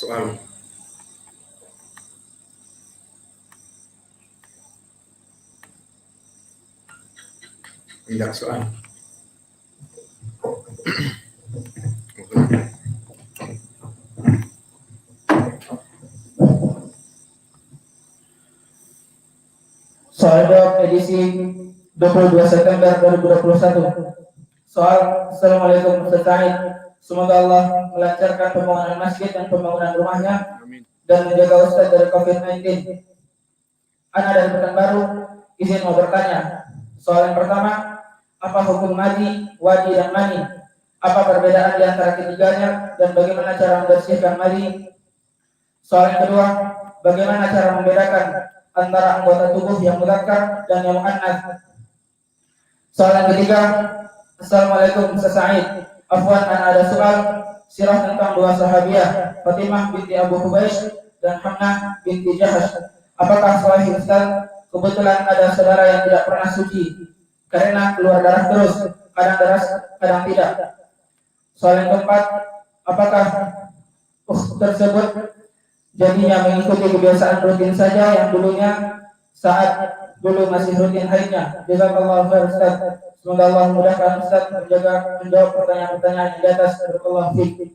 soal. Tidak soal. Soal jawab edisi 22 September 2021. Soal, Assalamualaikum Ustaz Said. Semoga Allah melancarkan pembangunan masjid dan pembangunan rumahnya. Amin. Dan menjaga Ustaz dari COVID-19. Ana dari Pekanbaru, izin mau bertanya. Soal yang pertama, apa hukum madi, wadi, dan mani? Apa perbedaan di antara ketiganya dan bagaimana cara membersihkan madi? Soal yang kedua, bagaimana cara membedakan antara anggota tubuh yang mudzakkar dan yang muannats? Soal yang ketiga, Assalamualaikum Ustaz Said. Afwan, ada soal sirah tentang dua sahabiah, Fatimah binti Abu Hubaish dan Hamnah binti Jahash. Apakah sahih Ustaz? Kebetulan ada saudara yang tidak pernah suci karena keluar darah terus, kadang deras, kadang tidak. Soal yang keempat, apakah tersebut jadinya mengikuti kebiasaan rutin saja yang dulunya saat dulu masih rutin haidnya? Jazakallahu khair Ustaz. Semoga Allah memudahkan Ustaz menjawab pertanyaan-pertanyaan di atas. Barakallahu fiik.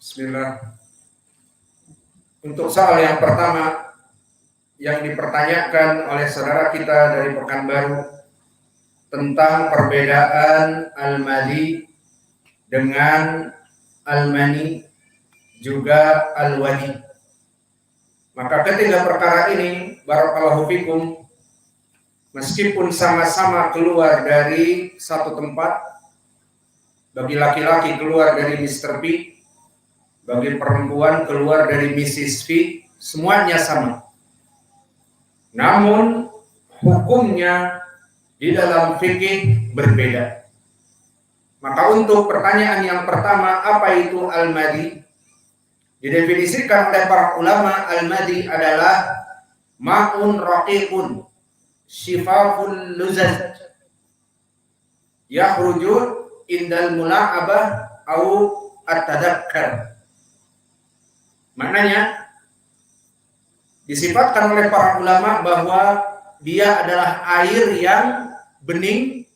Bismillah. Untuk soal yang pertama yang dipertanyakan oleh saudara kita dari Pekanbaru tentang perbedaan al-madi dengan al-mani juga al-wadi. Maka ketiga perkara ini, barakallahu fikum, meskipun sama-sama keluar dari satu tempat, bagi laki-laki keluar dari Mr. P, bagi perempuan keluar dari Mrs. V, semuanya sama. Namun hukumnya di dalam fikih berbeda. Maka untuk pertanyaan yang pertama, apa itu al-madi? Didefinisikan oleh para ulama, al-madi adalah ma'un raqiqun syifafun luzaz yakhruju indal mula'abah au at-tadakkar. Maknanya disifatkan oleh para ulama bahwa dia adalah air yang bening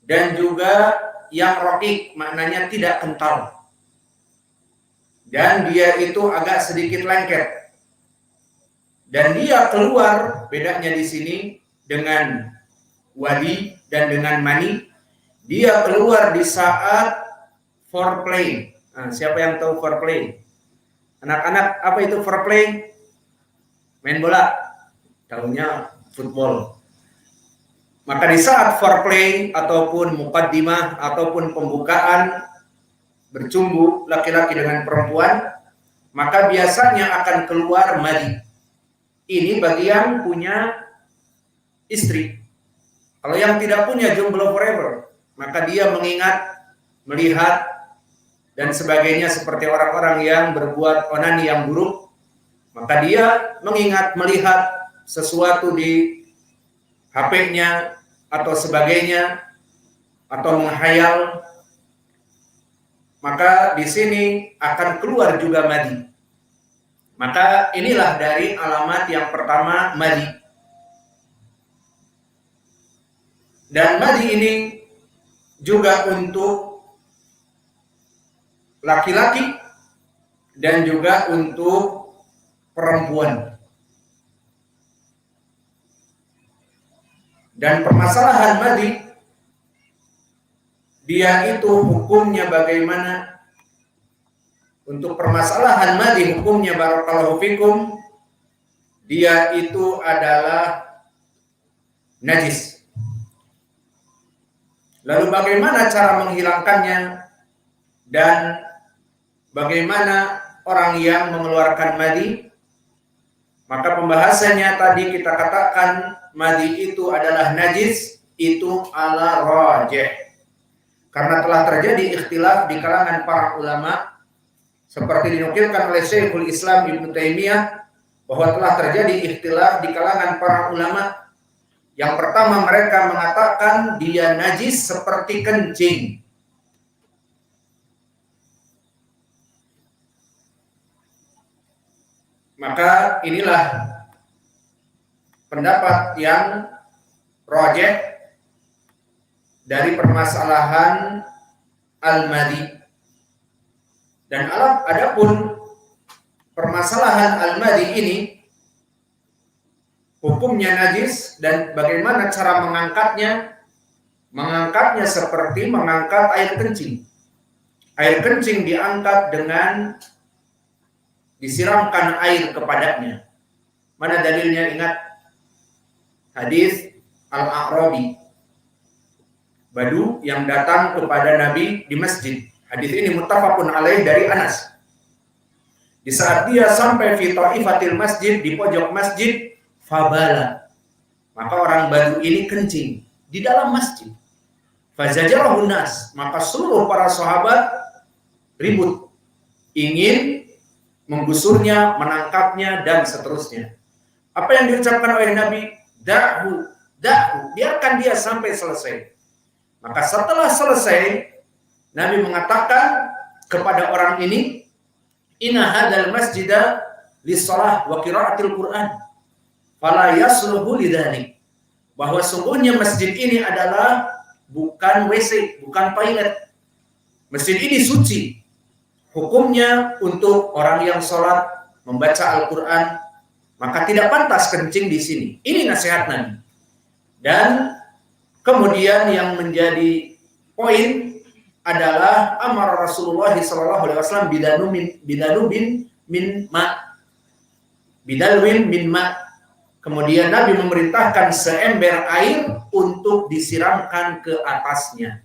dan juga yang raqiq, maknanya tidak kental. Dan dia itu agak sedikit lengket. Dan dia keluar, bedanya di sini dengan wadi dan dengan mani, dia keluar di saat foreplay. Nah, siapa yang tahu foreplay? Anak-anak, apa itu foreplay? Main bola, tahunya football. Maka di saat foreplay ataupun muqaddimah ataupun pembukaan bercumbu laki-laki dengan perempuan, maka biasanya akan keluar madi. Ini bagi yang punya istri. Kalau yang tidak punya, jomblo forever, maka dia mengingat, melihat, dan sebagainya seperti orang-orang yang berbuat onani yang buruk, maka dia mengingat, melihat sesuatu di HP-nya atau sebagainya, atau menghayal, maka di sini akan keluar juga madi. Maka inilah dari alamat yang pertama, madi. Dan madi ini juga untuk laki-laki dan juga untuk perempuan. Dan permasalahan madi, dia itu hukumnya bagaimana? Untuk permasalahan madi hukumnya, barakallahu fikum, dia itu adalah najis. Lalu bagaimana cara menghilangkannya dan bagaimana orang yang mengeluarkan madi? Maka pembahasannya tadi kita katakan madi itu adalah najis, itu ala rajih. Karena telah terjadi ikhtilaf di kalangan para ulama, seperti dinukilkan oleh Syekhul Islam Ibnu Taimiyah, bahwa telah terjadi ikhtilaf di kalangan para ulama Yang pertama, mereka mengatakan dia najis seperti kencing. Maka inilah pendapat yang rajih dari permasalahan al-madhi. Dan adapun permasalahan al-madhi ini, hukumnya najis dan bagaimana cara mengangkatnya. Mengangkatnya seperti mengangkat air kencing. Air kencing diangkat dengan disiramkan air kepadanya. Mana dalilnya? Ingat hadis Al-A'rabi, Badu yang datang kepada Nabi di masjid. Hadis ini muttafaqun alaih dari Anas. Di saat dia sampai fi ta'ifatil masjid, di pojok masjid, fabala, maka orang Badu ini kencing di dalam masjid. Fazajarahun nas, maka seluruh para sahabat ribut, ingin menggusurnya, menangkapnya, dan seterusnya. Apa yang diucapkan oleh Nabi? Da'hu, biarkan dia sampai selesai. Maka setelah selesai, Nabi mengatakan kepada orang ini, inna hadal masjida lissalah wa qiraatil Qur'an fala yasluhu lidzalik. Bahwa sungguhnya masjid ini adalah bukan WC, bukan toilet. Masjid ini suci. Hukumnya untuk orang yang sholat membaca Al-Quran, maka tidak pantas kencing di sini. Ini nasihat Nabi. Dan kemudian yang menjadi poin adalah amar Rasulullah SAW bidalwin min ma. Kemudian Nabi memerintahkan seember air untuk disiramkan ke atasnya.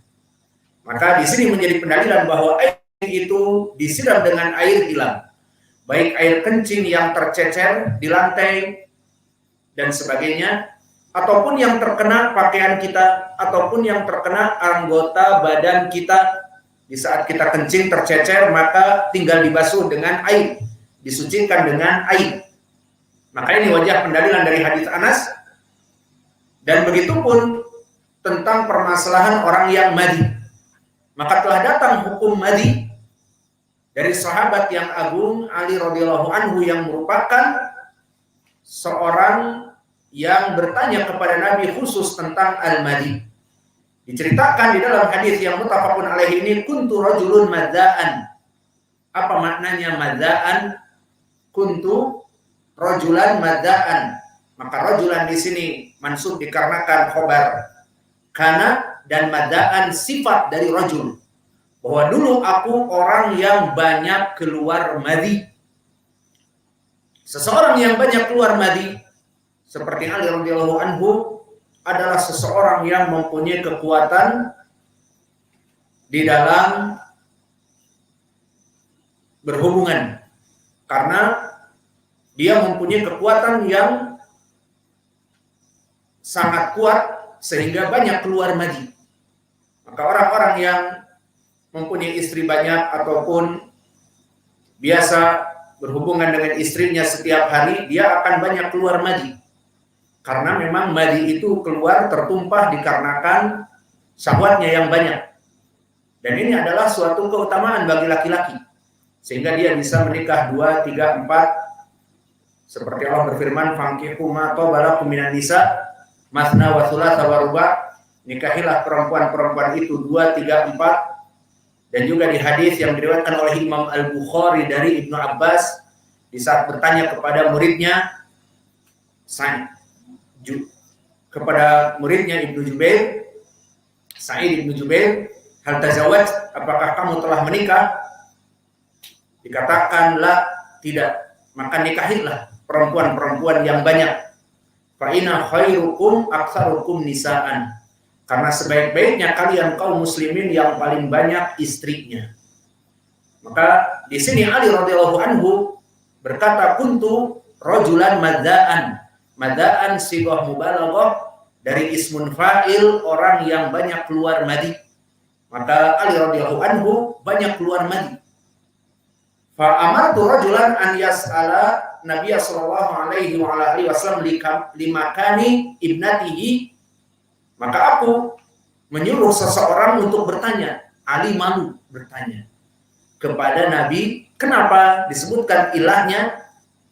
Maka di sini menjadi pendalilan bahwa air itu disiram dengan air hilang, baik air kencing yang tercecer di lantai dan sebagainya, ataupun yang terkena pakaian kita, ataupun yang terkena anggota badan kita. Di saat kita kencing tercecer, maka tinggal dibasuh dengan air, disucikan dengan air. Maka ini wajah pendalilan dari hadis Anas. Dan begitu pun tentang permasalahan orang yang madhi. Maka telah datang hukum madhi dari sahabat yang agung Ali radhiyallahu anhu, yang merupakan seorang yang bertanya kepada Nabi khusus tentang al-madhi. Diceritakan di dalam hadis yang muttafaqun alaih ini, kuntu rajulun madzaan. Apa maknanya madzaan? Kuntu rajulan madzaan. Maka rajulan di sini mansub dikarenakan khobar kana, dan madzaan sifat dari rajul. Bahwa dulu aku orang yang banyak keluar madhi. Seseorang yang banyak keluar madhi, seperti Ali radhiyallahu anhu, adalah seseorang yang mempunyai kekuatan di dalam berhubungan, karena dia mempunyai kekuatan yang sangat kuat sehingga banyak keluar madhi. Maka orang-orang yang mempunyai istri banyak ataupun biasa berhubungan dengan istrinya setiap hari, dia akan banyak keluar madhi. Karena memang madhi itu keluar tertumpah dikarenakan syahwatnya yang banyak. Dan ini adalah suatu keutamaan bagi laki-laki, sehingga dia bisa menikah 2, 3, 4. Seperti Allah berfirman, fankihu ma tabalakum minan nisa masna wa thulatsa wa ruba'. Nikahilah perempuan-perempuan itu 2, 3, 4. Dan juga di hadis yang diriwayatkan oleh Imam Al-Bukhari dari Ibnu Abbas, di saat bertanya kepada muridnya Ibnu Jubair, Sa'id Ibnu Jubair, hal tazawwaj, apakah kamu telah menikah? Dikatakan la, tidak. Maka nikahilah perempuan-perempuan yang banyak. Fa inna khairukum aktsarukum nisaan. Karena sebaik-baiknya kalian kaum muslimin yang paling banyak istrinya. Maka di sini Ali radhiyallahu anhu berkata, kuntu rajulan madzaan. Madzaan sighah mubalaghah dari ismun fa'il, orang yang banyak keluar madhi. Maka Ali radhiyallahu anhu banyak keluar madhi. Fa amartu rajulan an yas'ala Nabi sallallahu alaihi wasallam limakani ibnatihi, maka aku menyuruh seseorang untuk bertanya. Ali malu bertanya kepada Nabi, kenapa disebutkan ilahnya,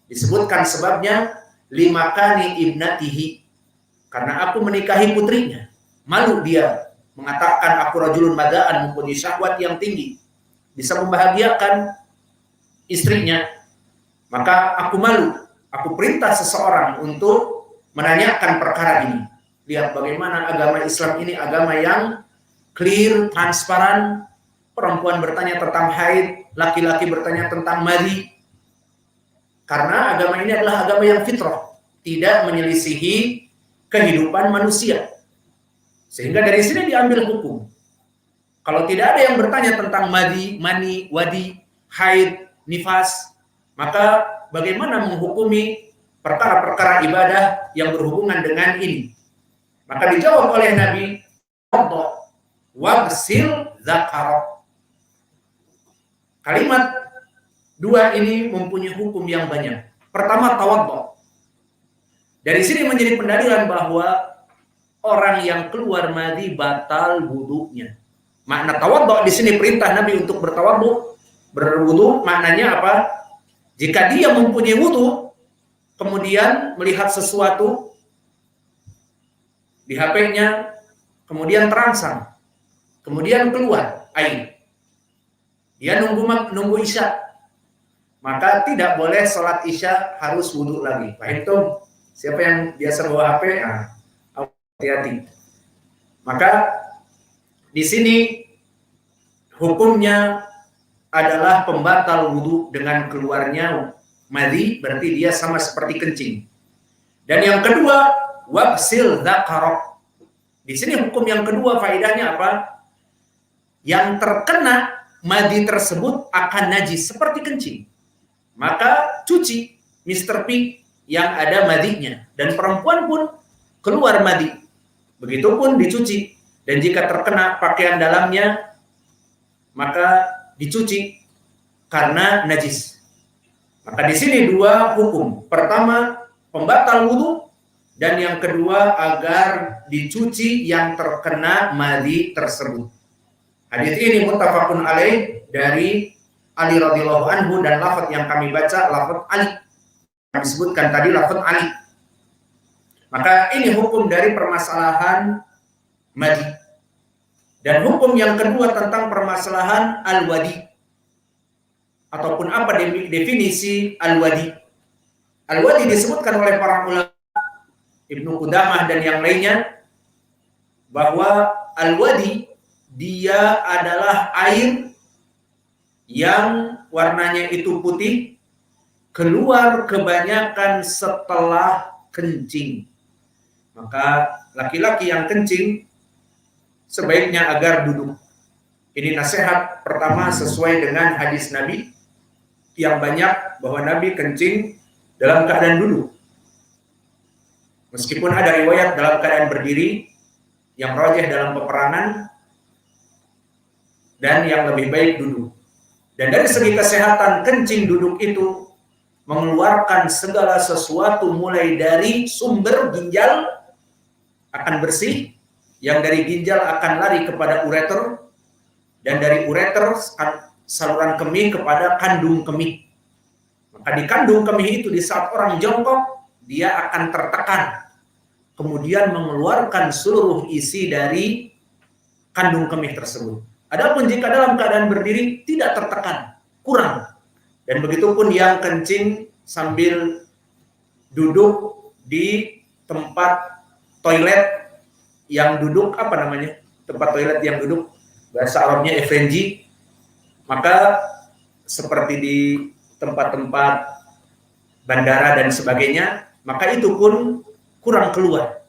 disebutkan sebabnya limakani ibnatihi, karena aku menikahi putrinya. Malu dia mengatakan aku rajulun madaan, mempunyai syahwat yang tinggi, bisa membahagiakan istrinya. Maka aku malu, aku perintah seseorang untuk menanyakan perkara ini. Lihat bagaimana agama Islam ini agama yang clear, transparan. Perempuan bertanya tentang haid, laki-laki bertanya tentang madi. Karena agama ini adalah agama yang fitrah, tidak menyelisihi kehidupan manusia. Sehingga dari sini diambil hukum. Kalau tidak ada yang bertanya tentang madi, mani, wadi, haid, nifas, maka bagaimana menghukumi perkara-perkara ibadah yang berhubungan dengan ini? Maka dijawab oleh Nabi, wagsil zakarok. Kalimat dua ini mempunyai hukum yang banyak. Pertama, tawaddu. Dari sini menjadi pendalilan bahwa orang yang keluar madi batal wudunya. Makna tawaddu di sini perintah Nabi untuk bertawaddu, berwudu, maknanya apa? Jika dia mempunyai wudu, kemudian melihat sesuatu di HP-nya, kemudian terangsang, kemudian keluar air. Dia nunggu isya, maka tidak boleh sholat isya harus wudu lagi. Paham tuh? Siapa yang biasa bawa HP? Hati-hati. Maka di sini hukumnya adalah pembatal wudu dengan keluarnya madi, berarti dia sama seperti kencing. Dan yang kedua, wabsil dzakarok. Di sini hukum yang kedua faedahnya apa? Yang terkena madi tersebut akan najis seperti kencing. Maka cuci Mr. P yang ada madinya, dan perempuan pun keluar madi. Begitupun dicuci. Dan jika terkena pakaian dalamnya, maka dicuci karena najis. Maka di sini dua hukum. Pertama, pembatal wudu, dan yang kedua agar dicuci yang terkena madi tersebut. Hadis ini muttafaqun alaih dari Ali radhiyallahu anhu, dan lafaz yang kami baca lafaz Ali. Kami sebutkan tadi lafaz Ali. Maka ini hukum dari permasalahan madi. Dan hukum yang kedua tentang permasalahan al-wadi. Ataupun apa definisi al-wadi? Al-wadi disebutkan oleh para ulama, Ibnu Qudamah dan yang lainnya, bahwa al-wadi dia adalah air yang warnanya itu putih, keluar kebanyakan setelah kencing. Maka laki-laki yang kencing sebaiknya agar duduk. Ini nasihat pertama sesuai dengan hadis Nabi yang banyak bahwa Nabi kencing dalam keadaan duduk. Meskipun ada riwayat dalam keadaan berdiri, yang rajih dalam peperangan, dan yang lebih baik duduk. Dan dari segi kesehatan, kencing duduk itu mengeluarkan segala sesuatu mulai dari sumber ginjal akan bersih, yang dari ginjal akan lari kepada ureter, dan dari ureter saluran kemih kepada kandung kemih. Maka di kandung kemih itu di saat orang jongkok, dia akan tertekan, kemudian mengeluarkan seluruh isi dari kandung kemih tersebut. Adapun jika dalam keadaan berdiri tidak tertekan, kurang. Dan begitupun yang kencing sambil duduk di tempat toilet yang duduk, apa namanya? Tempat toilet yang duduk, bahasa Arabnya FNG. Maka seperti di tempat-tempat bandara dan sebagainya, maka itu pun kurang keluar.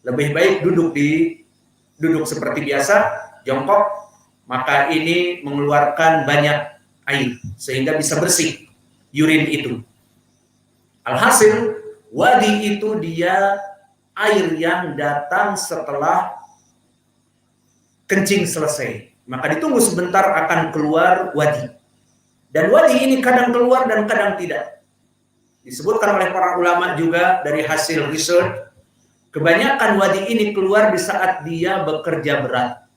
Lebih baik duduk seperti biasa, jongkok, maka ini mengeluarkan banyak air sehingga bisa bersih urin itu. Alhasil, wadi itu dia air yang datang setelah kencing selesai. Maka ditunggu sebentar akan keluar wadi. Dan wadi ini kadang keluar dan kadang tidak. Disebutkan oleh para ulama juga dari hasil research, kebanyakan wadi ini keluar di saat dia bekerja berat.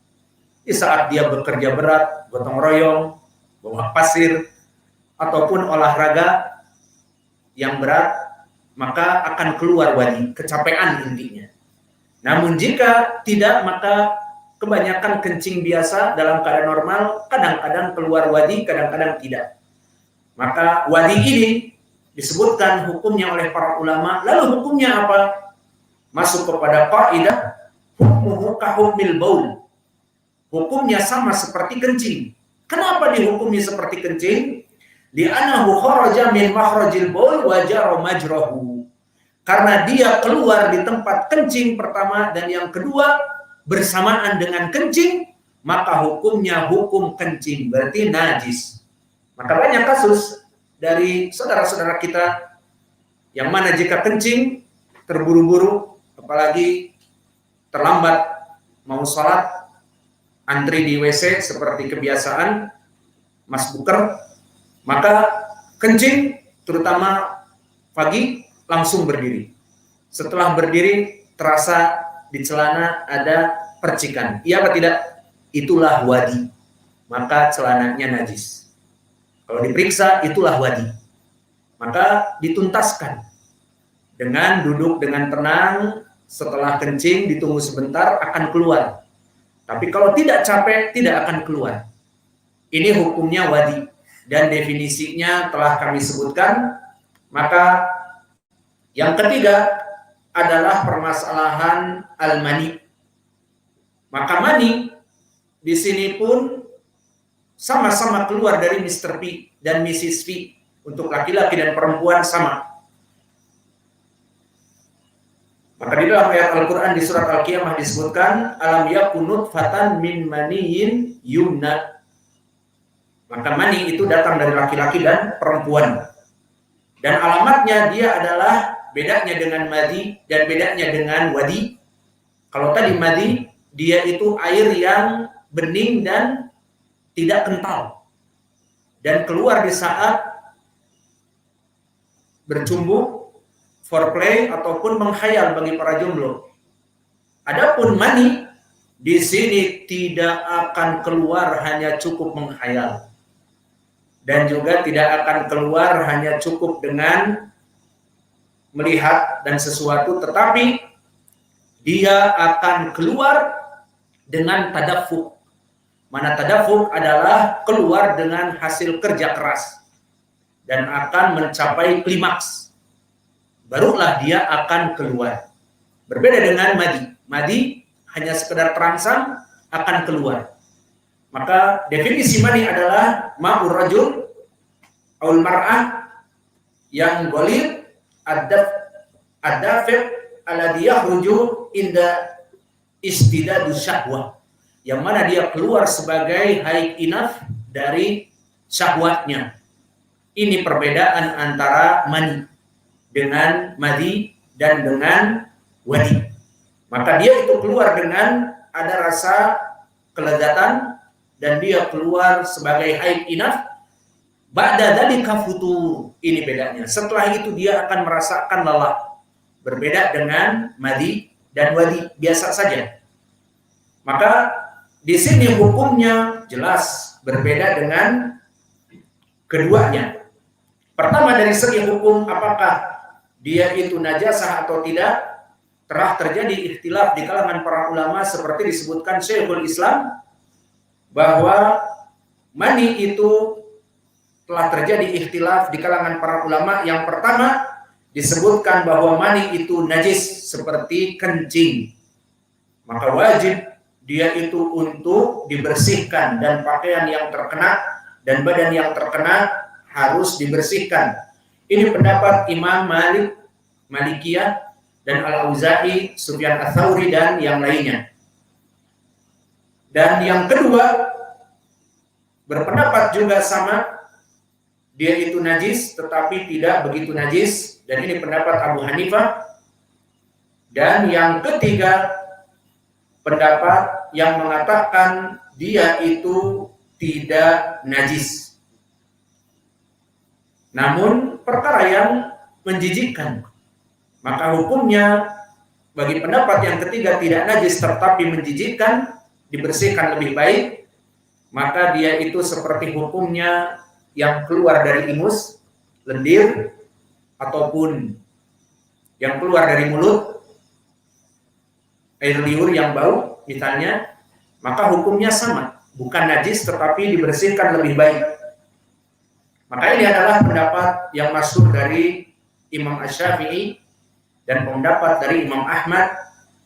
Di saat dia bekerja berat, gotong royong, bawa pasir, ataupun olahraga yang berat, maka akan keluar wadi, kecapean intinya. Namun jika tidak, maka kebanyakan kencing biasa dalam keadaan normal, kadang-kadang keluar wadi, kadang-kadang tidak. Maka wadi ini disebutkan hukumnya oleh para ulama. Lalu hukumnya apa? Masuk kepada kaidah hukmuhu kahukmil baul. Hukumnya sama seperti kencing. Kenapa dihukumi seperti kencing? Li'annahu kharaja min makhrajil baul wa jara majrahu. Karena dia keluar di tempat kencing pertama dan yang kedua bersamaan dengan kencing, maka hukumnya hukum kencing, berarti najis. Maka banyak kasus dari saudara-saudara kita yang mana jika kencing terburu-buru, apalagi terlambat mau sholat, antri di WC seperti kebiasaan Mas Buker, maka kencing terutama pagi langsung berdiri. Setelah berdiri terasa di celana ada percikan. Iya apa tidak? Itulah wadi. Maka celananya najis. Kalau diperiksa itulah wadi. Maka dituntaskan. Dengan duduk dengan tenang, setelah kencing ditunggu sebentar akan keluar. Tapi kalau tidak capek tidak akan keluar. Ini hukumnya wadi dan definisinya telah kami sebutkan. Maka yang ketiga adalah permasalahan al-mani. Maka mani di sini pun sama-sama keluar dari Mr. P dan Mrs. P. Untuk laki-laki dan perempuan sama. Maka di dalam ayat Al-Quran di surat Al-Qiyamah disebutkan alam yakun nutfatan min maniyin yumna. Maka mani itu datang dari laki-laki dan perempuan. Dan alamatnya dia adalah bedanya dengan madi dan bedanya dengan wadi. Kalau tadi madi, dia itu air yang bening dan tidak kental. Dan keluar di saat bercumbu, foreplay, ataupun menghayal bagi para jomblo. Adapun mani, di sini tidak akan keluar hanya cukup menghayal. Dan juga tidak akan keluar hanya cukup dengan melihat dan sesuatu, tetapi dia akan keluar dengan tadafuk. Mana tadafuk adalah keluar dengan hasil kerja keras dan akan mencapai klimaks. Barulah dia akan keluar. Berbeda dengan madi. Madi hanya sekedar terangsang akan keluar. Maka definisi mani adalah ma'ur rajul aul mar'ah yang ghalid ad-dafi' alladhi yakhruju inda istidadu syahwah, yang mana dia keluar sebagai haid inaf dari syahwatnya. Ini perbedaan antara mani dengan madi dan dengan wadi. Maka dia itu keluar dengan ada rasa kelezatan dan dia keluar sebagai haid inaf. Ba'da dzalika futur. Ini bedanya. Setelah itu dia akan merasakan lelah. Berbeda dengan madi dan wadi biasa saja. Maka di sini hukumnya jelas berbeda dengan keduanya. Pertama dari segi hukum, apakah dia itu najasah atau tidak, telah terjadi ikhtilaf di kalangan para ulama seperti disebutkan Syekhul Islam bahwa mani itu telah terjadi ikhtilaf di kalangan para ulama. Yang pertama disebutkan bahwa mani itu najis seperti kencing, maka wajib dia itu untuk dibersihkan dan pakaian yang terkena dan badan yang terkena harus dibersihkan. Ini pendapat Imam Malik, Malikiyah, dan Al-Auza'i, Sufyan Ats-Tsauri, dan yang lainnya. Dan yang kedua berpendapat juga sama, dia itu najis tetapi tidak begitu najis, dan ini pendapat Abu Hanifah. Dan yang ketiga pendapat yang mengatakan dia itu tidak najis. namun perkara yang menjijikkan, maka hukumnya bagi pendapat yang ketiga tidak najis tetapi menjijikkan, dibersihkan lebih baik, maka dia itu seperti hukumnya yang keluar dari ingus, lendir, ataupun yang keluar dari mulut, air liur yang bau misalnya, maka hukumnya sama, bukan najis tetapi dibersihkan lebih baik. Maka ini adalah pendapat yang masyhur dari Imam Asy-Syafi'i dan pendapat dari Imam Ahmad,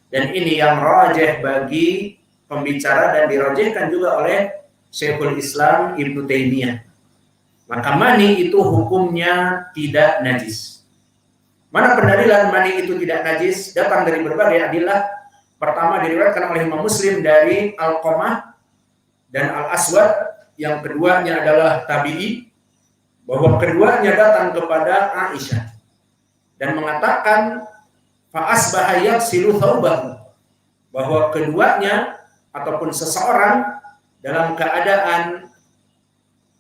dan ini yang rajih bagi pembicara dan dirajihkan juga oleh Syekhul Islam Ibnu Taimiyah. Maka mani itu hukumnya tidak najis. Mana pendalilan mani itu tidak najis? Datang dari berbagai adillah. Pertama diriwayatkan oleh Imam Muslim dari Alqamah dan Al-Aswad, yang keduanya adalah tabi'i, bahwa keduanya datang kepada Aisyah dan mengatakan fa asbaha yaghsilu thawbahu, bahwa keduanya ataupun seseorang dalam keadaan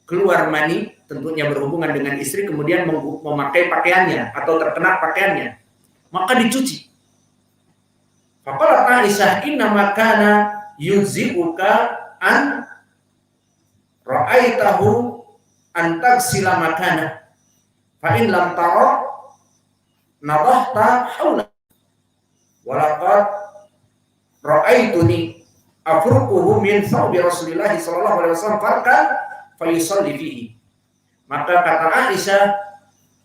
keluar mani, tentunya berhubungan dengan istri, kemudian memakai pakaiannya atau terkena pakaiannya, maka dicuci. Faqalat Aisyah inna makana yuzi'uka an ra'aitahu an tagsila makana fa in lam tara nadahta hawla walaqad ra'aituni afruquhu min thawbi Rasulillah sallallahu alaihi wasallam farkan fayusalli fihi. Maka kata Aisyah,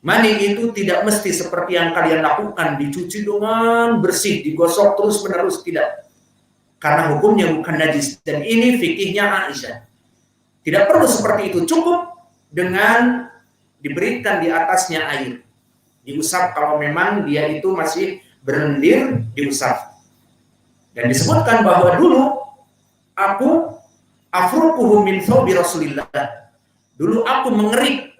mani itu tidak mesti seperti yang kalian lakukan, dicuci dengan bersih, digosok terus menerus, tidak. Karena hukumnya bukan najis, dan ini fikihnya Aisyah. Tidak perlu seperti itu, cukup dengan diberikan di atasnya air, diusap kalau memang dia itu masih berlendir, diusap. Dan disebutkan bahwa dulu aku afruquhu min thawbi Rasulillah, dulu aku mengerik.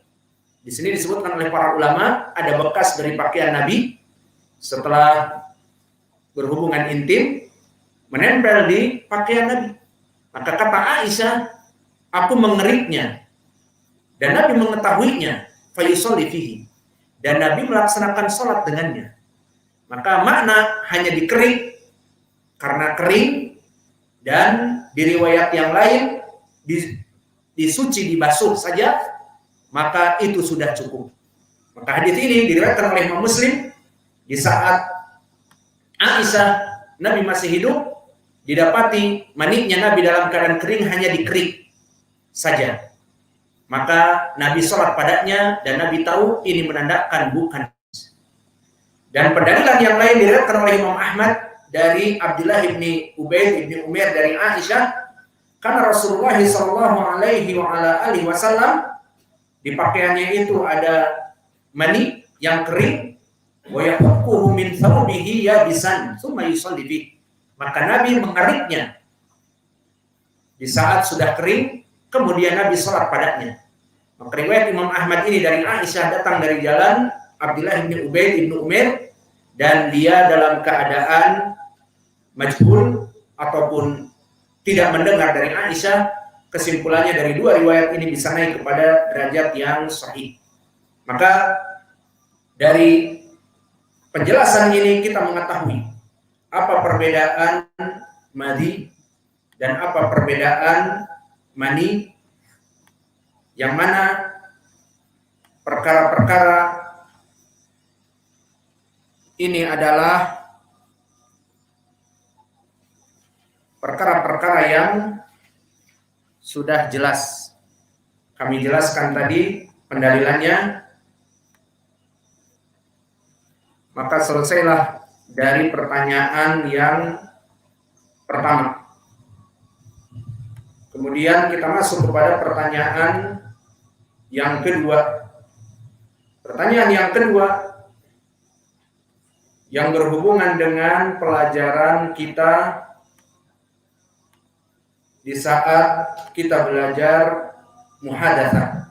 Di sini disebutkan oleh para ulama ada bekas dari pakaian Nabi setelah berhubungan intim menempel di pakaian Nabi. Maka kata Aisyah, aku mengeriknya dan Nabi mengetahuinya, fayusalli fihi, dan Nabi melaksanakan sholat dengannya. Maka makna hanya dikerik karena kering, dan di riwayat yang lain disuci, dibasuh saja, maka itu sudah cukup. Maka hadis ini diriwayatkan oleh Imam Muslim di saat Aisyah Nabi masih hidup, didapati maninya Nabi dalam keadaan kering, hanya dikerik saja. Maka Nabi sholat padanya dan Nabi tahu ini menandakan bukan. Dan pendalilan yang lain diriwayatkan oleh Imam Ahmad dari Abdullah ibni Ubaid ibni Umair dari Aisyah, karena Rasulullah sallallahu alaihi wasallam di pakaiannya itu ada mani yang kering, wa yaquhu min thawbihi yabisan tsumma yusalli bih. Maka Nabi mengeriknya di saat sudah kering, kemudian Nabi sholat padanya. Maka riwayat Imam Ahmad ini dari Aisyah datang dari jalan Abdullah bin Ubaid bin Umair, dan dia dalam keadaan majhul ataupun tidak mendengar dari Aisyah. Kesimpulannya dari dua riwayat ini bisa naik kepada derajat yang sahih. Maka dari penjelasan ini kita mengetahui apa perbedaan madhi dan apa perbedaan mani, yang mana perkara-perkara ini adalah perkara-perkara yang sudah jelas. Kami jelaskan tadi pendalilannya. Maka selesailah dari pertanyaan yang pertama. Kemudian kita masuk kepada pertanyaan yang kedua. Pertanyaan yang kedua yang berhubungan dengan pelajaran kita di saat kita belajar muhadatsah,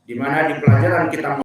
di mana di pelajaran kita